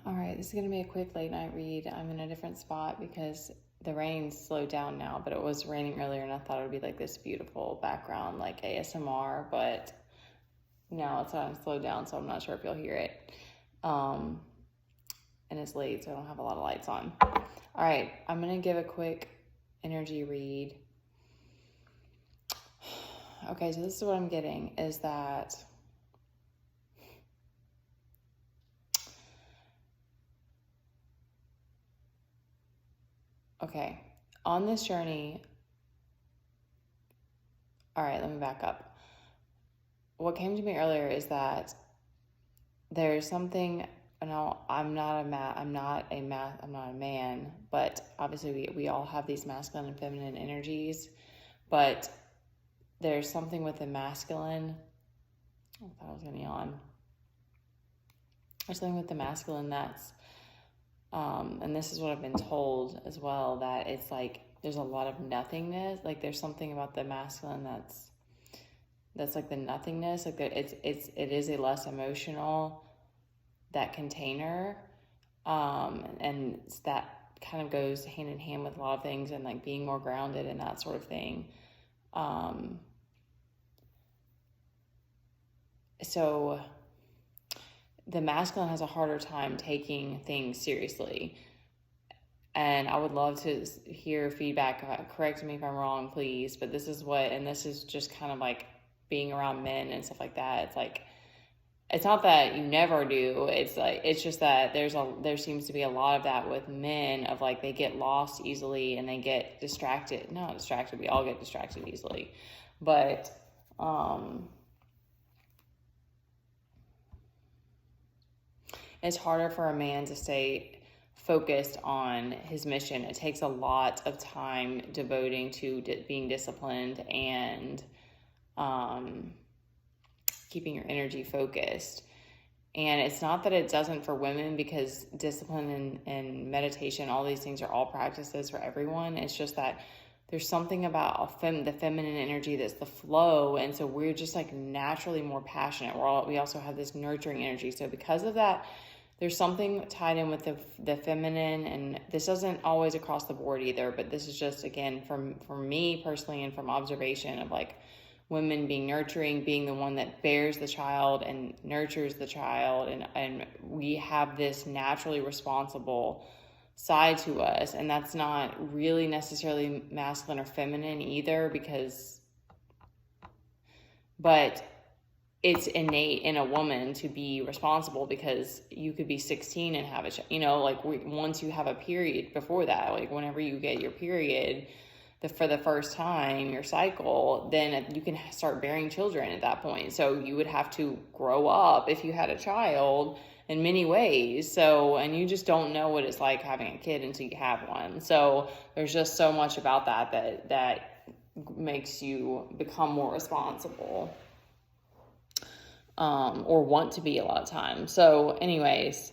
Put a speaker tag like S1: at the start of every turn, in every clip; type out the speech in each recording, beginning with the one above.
S1: All right, this is going to be a quick late night read. I'm in a different spot because the rain's slowed down now, but it was raining earlier and I thought it would be like this beautiful background, like ASMR, but now it's slowed down, so I'm not sure if you'll hear it. And it's late, so I don't have a lot of lights on. All right, I'm going to give a quick energy read. Okay, so this is what I'm getting, is that okay, on this journey, all right, let me back up. What came to me earlier is that there's something, no, I'm not a man, but obviously we all have these masculine and feminine energies, but there's something with the masculine. I thought I was gonna yawn. There's something with the masculine that's, and this is what I've been told as well, that it's like there's a lot of nothingness. Like there's something about the masculine that's like the nothingness. Like it is a less emotional, that container, and that kind of goes hand in hand with a lot of things, and like being more grounded and that sort of thing. So the masculine has a harder time taking things seriously. And I would love to hear feedback. Correct me if I'm wrong, please. But this is this is just kind of like being around men and stuff like that. It's like, it's not that you never do. It's like, it's just that there seems to be a lot of that with men, of like they get lost easily and they get distracted. Not distracted. We all get distracted easily, but it's harder for a man to stay focused on his mission. It takes a lot of time devoting to being disciplined and keeping your energy focused. And it's not that it doesn't for women, because discipline and meditation, all these things are all practices for everyone. It's just that there's something about the feminine energy that's the flow. And so we're just like naturally more passionate. We also have this nurturing energy. So because of that, there's something tied in with the feminine, and this isn't always across the board either, but this is just, again, from me personally and from observation of like women being nurturing, being the one that bears the child and nurtures the child. And we have this naturally responsible side to us. And that's not really necessarily masculine or feminine either, but it's innate in a woman to be responsible, because you could be 16 and have once you have a period before that, like whenever you get your period, for the first time, your cycle, then you can start bearing children at that point. So you would have to grow up if you had a child in many ways. So, and you just don't know what it's like having a kid until you have one. So there's just so much about that makes you become more responsible, or want to be a lot of times. So anyways,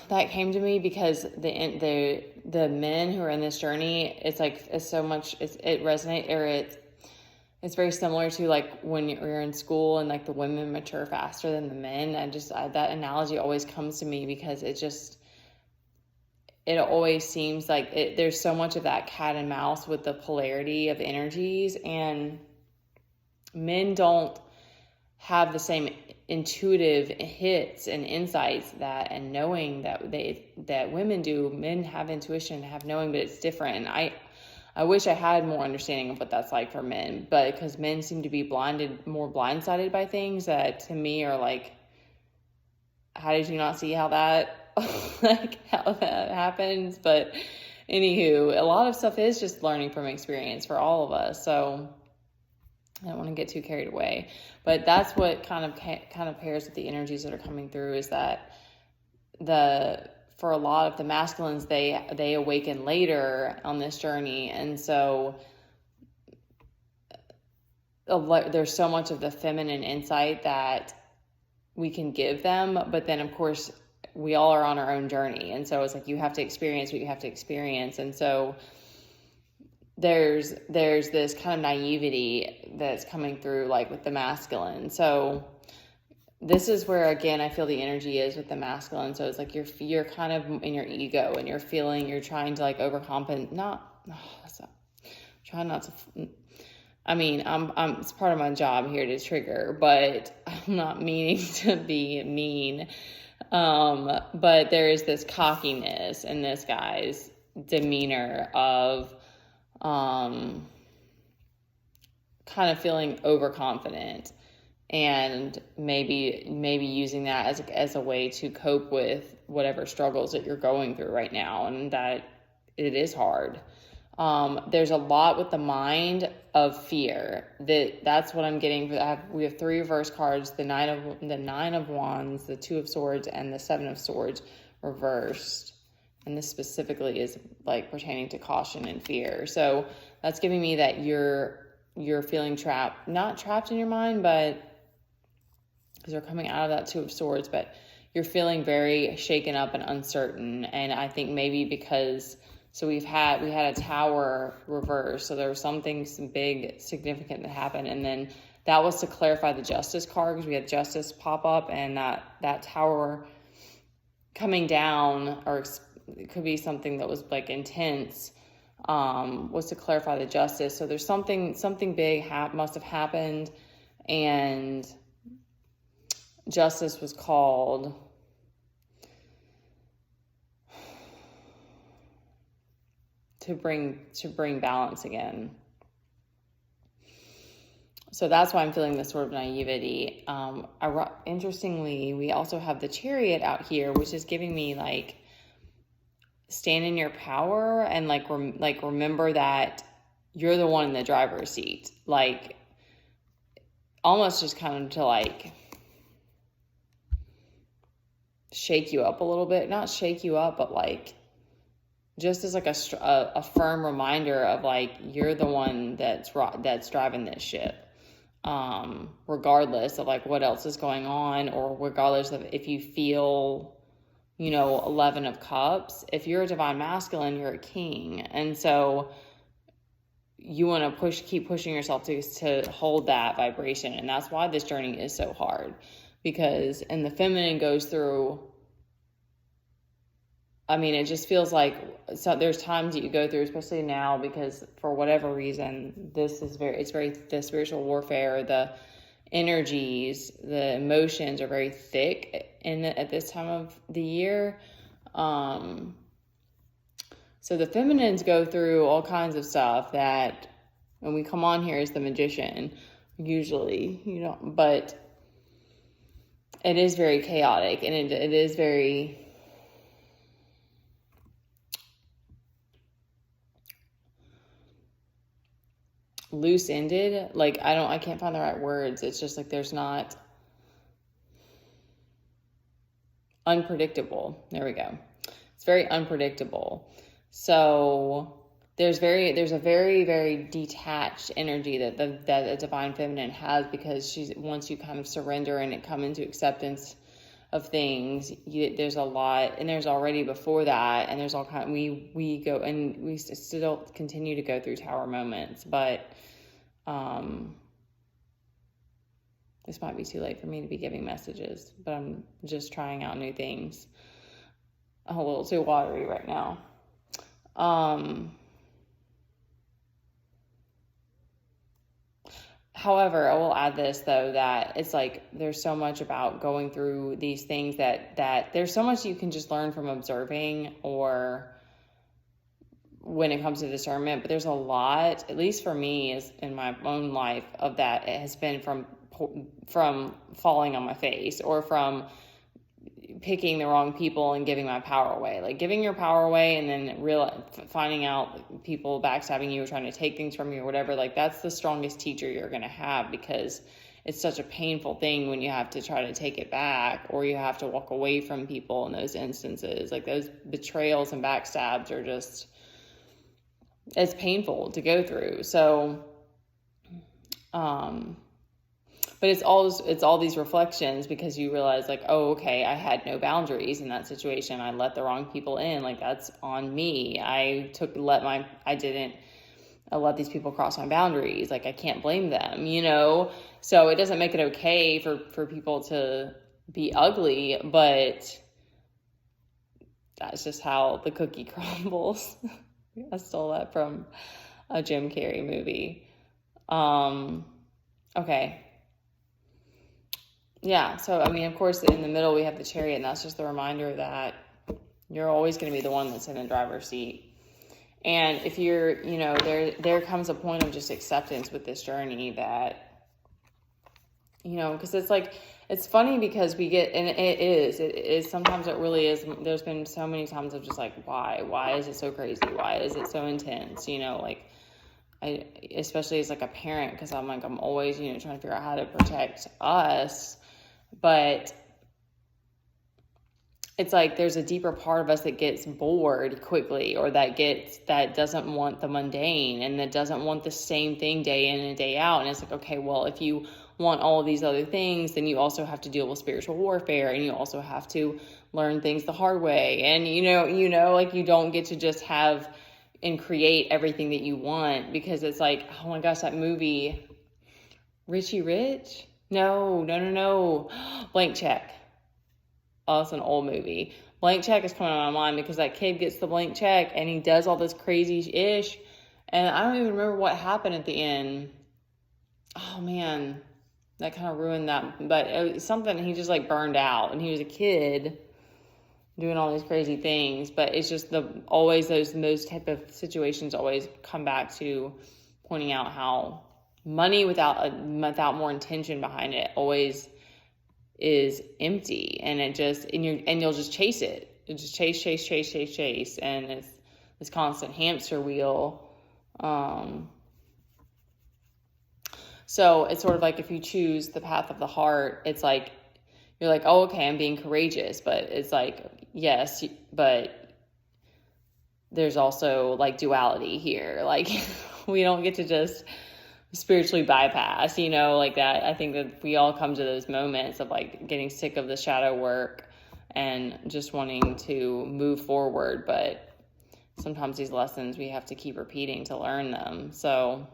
S1: that came to me because the men who are in this journey, it resonates, or it's very similar to like when you're in school and like the women mature faster than the men. That analogy always comes to me, because it always seems like there's so much of that cat and mouse with the polarity of energies, and men don't have the same intuitive hits and insights and knowing that women do. Men have intuition, have knowing, but it's different. And I wish I had more understanding of what that's like for men, but because men seem to be more blindsided by things that to me are like, how did you not see how that how that happens? But anywho, a lot of stuff is just learning from experience for all of us. So I don't want to get too carried away, but that's what kind of pairs with the energies that are coming through, is that for a lot of the masculines, they awaken later on this journey. And so there's so much of the feminine insight that we can give them, but then of course we all are on our own journey. And so it's like, you have to experience what you have to experience. And so there's this kind of naivety that's coming through, like with the masculine. So this is where, again, I feel the energy is with the masculine. So it's like you're kind of in your ego and you're trying to like overcompensate. Trying not to. I mean, it's part of my job here to trigger, but I'm not meaning to be mean. But there is this cockiness in this guy's demeanor of, kind of feeling overconfident, and maybe using that as a way to cope with whatever struggles that you're going through right now, and that it is hard. There's a lot with the mind of fear. That's what I'm getting. We have 3 reverse cards: the nine of wands, the 2 of swords, and the 7 of swords reversed. And this specifically is like pertaining to caution and fear. So that's giving me that you're feeling trapped, not trapped in your mind, but because we're coming out of that 2 of swords, but you're feeling very shaken up and uncertain. And I think maybe because, so we had a Tower reverse. So there was some big significant that happened. And then that was to clarify the Justice card, because we had Justice pop up, and that Tower coming down, or it could be something that was like intense, was to clarify the Justice. So there's something big must have happened, and Justice was called. To bring balance again. So that's why I'm feeling this sort of naivety. Interestingly, we also have the Chariot out here, which is giving me like, stand in your power, and like remember that you're the one in the driver's seat. Like, almost just kind of to like shake you up a little bit. Not shake you up, but like, just as like a firm reminder of like, you're the one that's driving this ship, regardless of like what else is going on, or regardless of if you feel, 11 of cups. If you're a divine masculine, you're a king, and so you want to keep pushing yourself to hold that vibration. And that's why this journey is so hard, because and the feminine goes through, I mean, it just feels like, so there's times that you go through, especially now, because for whatever reason, the spiritual warfare, the energies, the emotions are very thick at this time of the year. So the feminines go through all kinds of stuff that when we come on here as the Magician, usually, but it is very chaotic, and it is very loose-ended. Like, I can't find the right words. It's just like, there's not unpredictable. There we go. It's very unpredictable. So there's a very, very detached energy that the divine feminine has, because once you kind of surrender and it come into acceptance of things, there's a lot, and there's already before that, and there's all kind. We go, and we still continue to go through Tower moments, but this might be too late for me to be giving messages, but I'm just trying out new things. I'm a little too watery right now. However, I will add this, though, that it's like, there's so much about going through these things that there's so much you can just learn from observing, or when it comes to discernment, but there's a lot, at least for me, is in my own life, of that it has been from falling on my face, or from picking the wrong people and giving my power away. Like, giving your power away and then finding out people backstabbing you or trying to take things from you or whatever. Like, that's the strongest teacher you're going to have, because it's such a painful thing when you have to try to take it back, or you have to walk away from people in those instances. Like, those betrayals and backstabs are just, it's painful to go through. So, but it's all these reflections, because you realize, like, oh, okay, I had no boundaries in that situation. I let the wrong people in. Like, that's on me. I didn't I let these people cross my boundaries. Like, I can't blame them, you know? So it doesn't make it okay for people to be ugly, but that's just how the cookie crumbles. I stole that from a Jim Carrey movie. Okay. Yeah, so I mean, of course, in the middle we have the chariot, and that's just the reminder that you're always going to be the one that's in the driver's seat. And if you're, you know, there comes a point of just acceptance with this journey that, you know, because it's like, it's funny because we get, and it is, sometimes it really is, there's been so many times of just like, why is it so crazy? Why is it so intense? You know, like, especially as like a parent, because I'm always, you know, trying to figure out how to protect us, but it's like there's a deeper part of us that gets bored quickly, or that doesn't want the mundane, and that doesn't want the same thing day in and day out. And it's like, okay, well, if you want all of these other things, then you also have to deal with spiritual warfare, and you also have to learn things the hard way. And you know, like, you don't get to just have and create everything that you want, because it's like, oh my gosh, that movie, Richie Rich? No. Blank Check. Oh, it's an old movie. Blank Check is coming to my mind because that kid gets the blank check and he does all this crazy-ish. And I don't even remember what happened at the end. Oh, man. That kind of ruined that. But it was something, he just like burned out. And he was a kid doing all these crazy things. But it's just always those type of situations always come back to pointing out how money without more intention behind it always is empty, and you'll just chase it. You just chase, and it's this constant hamster wheel. So it's sort of like, if you choose the path of the heart, it's like you're like, oh, okay, I'm being courageous, but it's like, yes, but there's also like duality here. Like, we don't get to just spiritually bypass, you know, like that. I think that we all come to those moments of like getting sick of the shadow work and just wanting to move forward. But sometimes these lessons we have to keep repeating to learn them. So,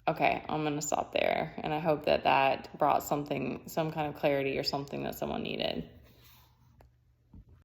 S1: okay, I'm going to stop there. And I hope that brought some kind of clarity or something that someone needed.